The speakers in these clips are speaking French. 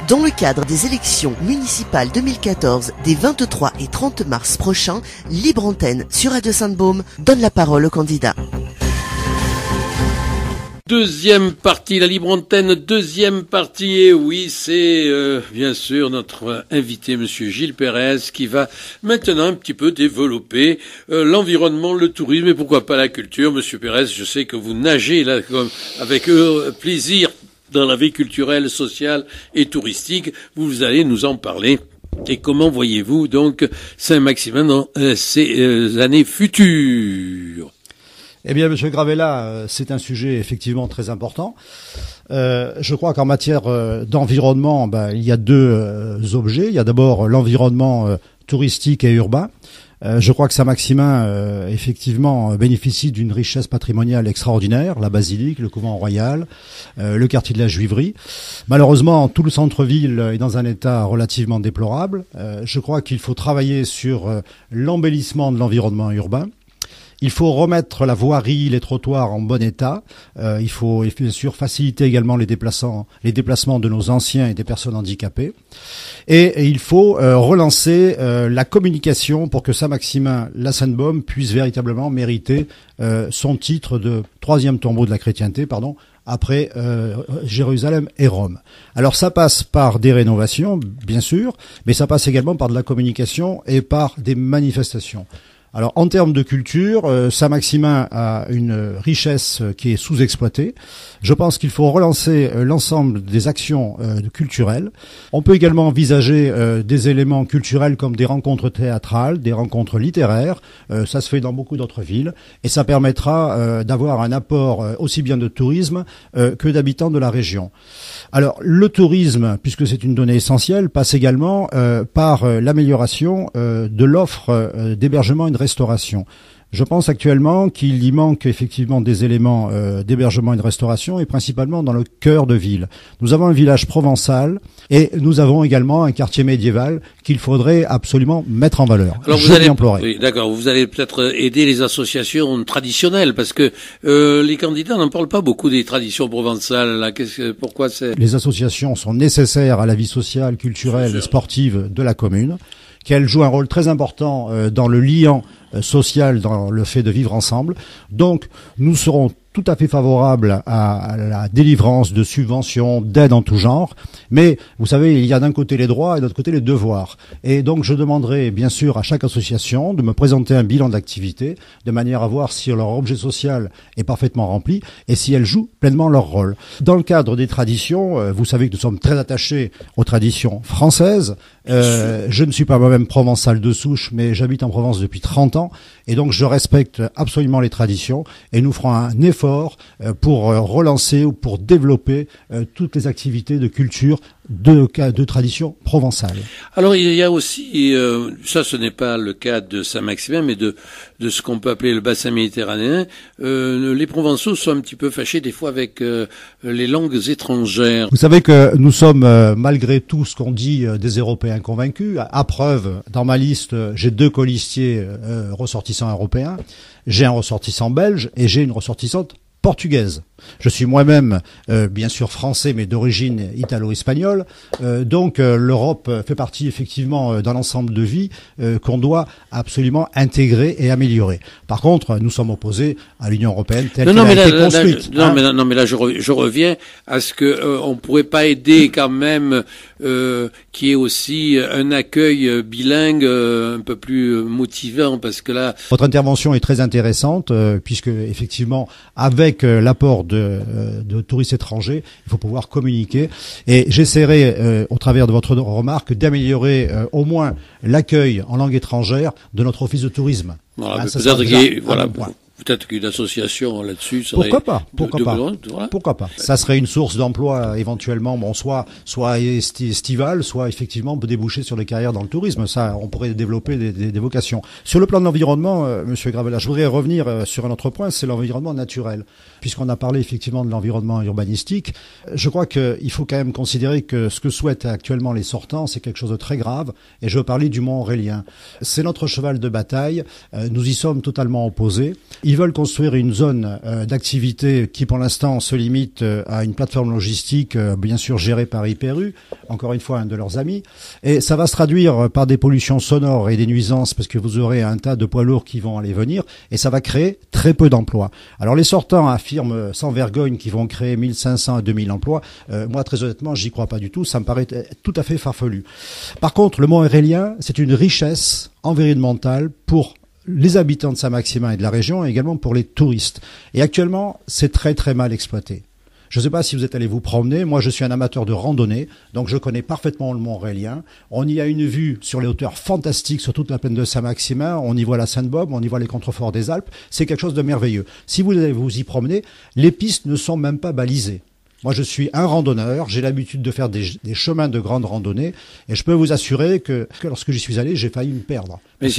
Dans le cadre des élections municipales 2014 des 23 et 30 mars prochains, Libre Antenne sur Radio Sainte-Baume donne la parole aux candidats. Deuxième partie, la Libre Antenne, deuxième partie, et oui, c'est bien sûr notre invité, monsieur Gilles Pérez, qui va maintenant un petit peu développer l'environnement, le tourisme et pourquoi pas la culture. Monsieur Pérez, je sais que vous nagez là avec plaisir dans la vie culturelle, sociale et touristique. Vous allez nous en parler. Et comment voyez-vous donc Saint-Maximin dans ces années futures? Eh bien, Monsieur Gravella, c'est un sujet effectivement très important. Je crois qu'en matière d'environnement, il y a deux objets. Il y a d'abord l'environnement touristique et urbain. Je crois que Saint-Maximin, effectivement, bénéficie d'une richesse patrimoniale extraordinaire. La basilique, le couvent royal, le quartier de la Juiverie. Malheureusement, tout le centre-ville est dans un état relativement déplorable. Je crois qu'il faut travailler sur l'embellissement de l'environnement urbain. Il faut remettre la voirie, les trottoirs en bon état. Il faut bien sûr faciliter également les déplacements de nos anciens et des personnes handicapées. Et il faut relancer la communication pour que Saint-Maximin, la Sainte-Baume, puisse véritablement mériter son titre de troisième tombeau de la chrétienté, après Jérusalem et Rome. Alors ça passe par des rénovations, bien sûr, mais ça passe également par de la communication et par des manifestations. Alors, en termes de culture, Saint-Maximin a une richesse qui est sous-exploitée. Je pense qu'il faut relancer l'ensemble des actions culturelles. On peut également envisager des éléments culturels comme des rencontres théâtrales, des rencontres littéraires. Ça se fait dans beaucoup d'autres villes. Et ça permettra d'avoir un apport aussi bien de tourisme que d'habitants de la région. Alors, le tourisme, puisque c'est une donnée essentielle, passe également par l'amélioration de l'offre d'hébergement et de restauration. Je pense actuellement qu'il y manque effectivement des éléments d'hébergement et de restauration, et principalement dans le cœur de ville. Nous avons un village provençal et nous avons également un quartier médiéval qu'il faudrait absolument mettre en valeur. Alors oui, d'accord, vous allez peut-être aider les associations traditionnelles, parce que les candidats n'en parlent pas beaucoup des traditions provençales. Là. Pourquoi c'est... Les associations sont nécessaires à la vie sociale, culturelle et sportive de la commune, qu'elles jouent un rôle très important dans le liant social, dans le fait de vivre ensemble. Donc, nous serons tout à fait favorables à la délivrance de subventions, d'aides en tout genre. Mais, vous savez, il y a d'un côté les droits et de l'autre côté les devoirs. Et donc, je demanderai, bien sûr, à chaque association de me présenter un bilan d'activité, de manière à voir si leur objet social est parfaitement rempli et si elles jouent pleinement leur rôle. Dans le cadre des traditions, vous savez que nous sommes très attachés aux traditions françaises. Je ne suis pas moi-même provençal de souche, mais j'habite en Provence depuis 30 ans. Et donc, je respecte absolument les traditions et nous ferons un effort pour relancer ou pour développer toutes les activités de culture de tradition provençale. Alors il y a aussi, ça ce n'est pas le cas de Saint-Maximin, mais de ce qu'on peut appeler le bassin méditerranéen, les Provençaux sont un petit peu fâchés des fois avec les langues étrangères. Vous savez que nous sommes, malgré tout ce qu'on dit, des Européens convaincus. À preuve, dans ma liste, j'ai 2 colistiers ressortissants européens, j'ai un ressortissant belge et j'ai une ressortissante portugaise. Je suis moi-même, bien sûr, français, mais d'origine italo-espagnole. Donc, l'Europe fait partie, effectivement, d'un ensemble de vie qu'on doit absolument intégrer et améliorer. Par contre, nous sommes opposés à l'Union européenne telle qu'elle a été construite. Mais là, je reviens à ce que on pourrait pas aider quand même qu'il y ait aussi un accueil bilingue un peu plus motivant, parce que là... Votre intervention est très intéressante, puisque, effectivement, avec l'apport de touristes étrangers, il faut pouvoir communiquer. Et j'essaierai, au travers de votre remarque, d'améliorer au moins l'accueil en langue étrangère de notre office de tourisme. Voilà, peut-être qu'une association là-dessus serait... Pourquoi pas. Ça serait une source d'emploi éventuellement, soit estivale, soit effectivement peut déboucher sur des carrières dans le tourisme. Ça, on pourrait développer des vocations. Sur le plan de l'environnement, Monsieur Gravella, je voudrais revenir sur un autre point, c'est l'environnement naturel. Puisqu'on a parlé effectivement de l'environnement urbanistique, je crois qu'il faut quand même considérer que ce que souhaitent actuellement les sortants, c'est quelque chose de très grave. Et je veux parler du Mont Aurélien. C'est notre cheval de bataille. Nous y sommes totalement opposés. Ils veulent construire une zone d'activité qui, pour l'instant, se limite à une plateforme logistique, bien sûr gérée par Hyper-U, encore une fois un de leurs amis. Et ça va se traduire par des pollutions sonores et des nuisances, parce que vous aurez un tas de poids lourds qui vont aller venir, et ça va créer très peu d'emplois. Alors les sortants affirment sans vergogne qu'ils vont créer 1500 à 2000 emplois. Moi, très honnêtement, j'y crois pas du tout. Ça me paraît tout à fait farfelu. Par contre, le Mont Aurélien, c'est une richesse environnementale pour les habitants de Saint-Maximin et de la région, et également pour les touristes. Et actuellement, c'est très très mal exploité. Je ne sais pas si vous êtes allé vous promener. Moi, je suis un amateur de randonnée, donc je connais parfaitement le Mont Aurélien. On y a une vue sur les hauteurs fantastiques sur toute la plaine de Saint-Maximin. On y voit la Sainte-Bobe, on y voit les contreforts des Alpes. C'est quelque chose de merveilleux. Si vous allez vous y promener, les pistes ne sont même pas balisées. Moi, je suis un randonneur, j'ai l'habitude de faire des chemins de grande randonnée, et je peux vous assurer que lorsque j'y suis allé, j'ai failli me perdre. Mais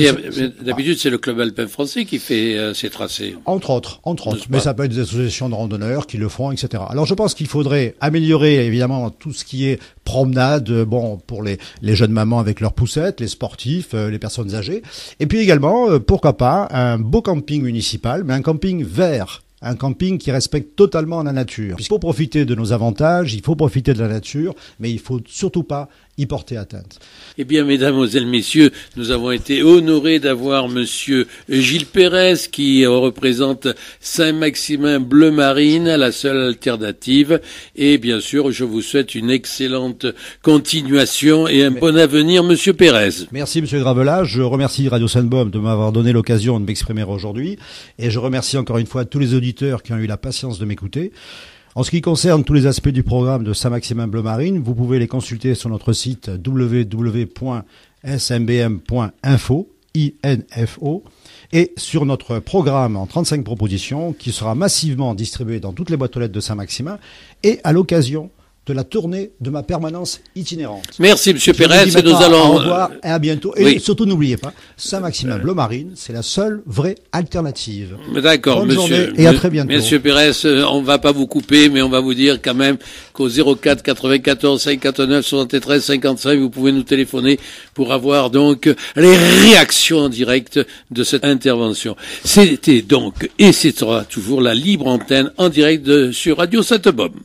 d'habitude, c'est le Club alpin français qui fait ces tracés. Entre autres. Mais ça peut être des associations de randonneurs qui le font, etc. Alors, je pense qu'il faudrait améliorer, évidemment, tout ce qui est promenade, pour les jeunes mamans avec leurs poussettes, les sportifs, les personnes âgées. Et puis également, pourquoi pas, un beau camping municipal, mais un camping vert. Un camping qui respecte totalement la nature. Il faut profiter de nos avantages, il faut profiter de la nature, mais il faut surtout pas y porter atteinte. Eh bien, mesdames, messieurs, nous avons été honorés d'avoir monsieur Gilles Pérez qui représente Saint-Maximin Bleu Marine, la seule alternative. Et bien sûr, je vous souhaite une excellente continuation et un bon avenir, monsieur Pérez. Merci, monsieur Gravela. Je remercie Radio Sainte-Bobe de m'avoir donné l'occasion de m'exprimer aujourd'hui. Et je remercie encore une fois tous les auditeurs qui ont eu la patience de m'écouter. En ce qui concerne tous les aspects du programme de Saint-Maximin Bleu Marine, vous pouvez les consulter sur notre site www.smbm.info, INFO, et sur notre programme en 35 propositions qui sera massivement distribué dans toutes les boîtes aux lettres de Saint-Maximin et à l'occasion de la tournée de ma permanence itinérante. Merci, monsieur Pérez. Nous allons... Au revoir et à bientôt. Et surtout, n'oubliez pas, Saint-Maximin Bleu Marine, c'est la seule vraie alternative. D'accord, bonne journée et à très bientôt. Monsieur Pérez, on va pas vous couper, mais on va vous dire quand même qu'au 04 94 59 73 55, vous pouvez nous téléphoner pour avoir donc les réactions en direct de cette intervention. C'était donc, et c'est toujours la libre antenne en direct sur Radio Sainte-Bobe.